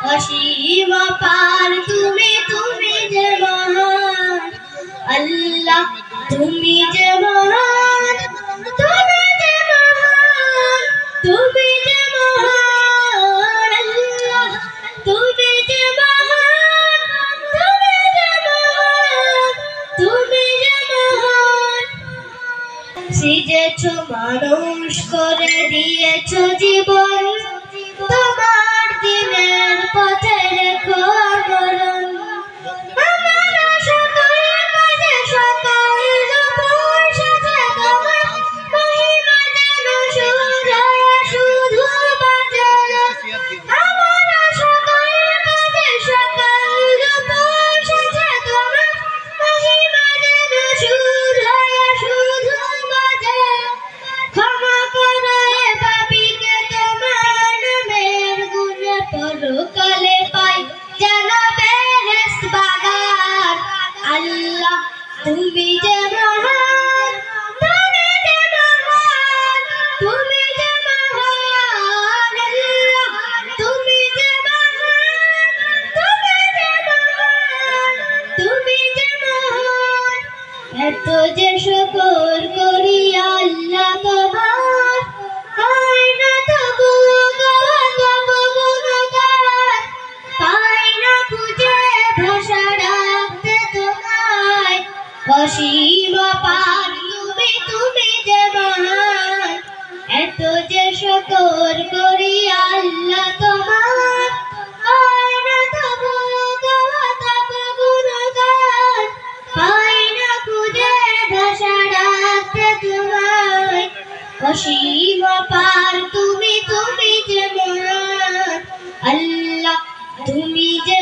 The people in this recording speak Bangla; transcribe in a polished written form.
অসীম পার তুমি যে মহান আল্লাহ তুমি যে মহান তুমি যে মহান তুমি যে মহান আল্লাহ তুমি যে মহান তুমি যে মহান তুমি যে মহান সৃজেছো মানুষ করে দিয়েছো জীবন তোমার দিনের পথে রেখো আমরণ আমার সকল কাজে সকল দুপুর সাথে তোমার মহিমা যেন শুধু বাজে আমার সকল কাজে সকল দুপুর সাথে তোমার মহিমা যেন শুধু বাজে ক্ষমা করো এ পাপীকে তোমার নামের গুণে পরকালে পাই যেন বেহেশত বাগান আল্লাহ তুমি যে মহান তুমি যে মহান তুমি যে মহান আল্লাহ তুমি যে মহান তুমি যে মহান তুমি যে মহান এত যে শুকর করি আল্লাহ তোমার হয় না তবু গুণগান পাই না খুঁজে ভাষা রাখতে তোমায় অসীম পার তুমি যে মহান এত যে শুকর করি আল্লাহ তোমার হয় না তবু গুণগান পাই না খুঁজে ভাষা রাখতে তোমায় অসীম পার তুমি যে মহান আল্লাহ তুমি যে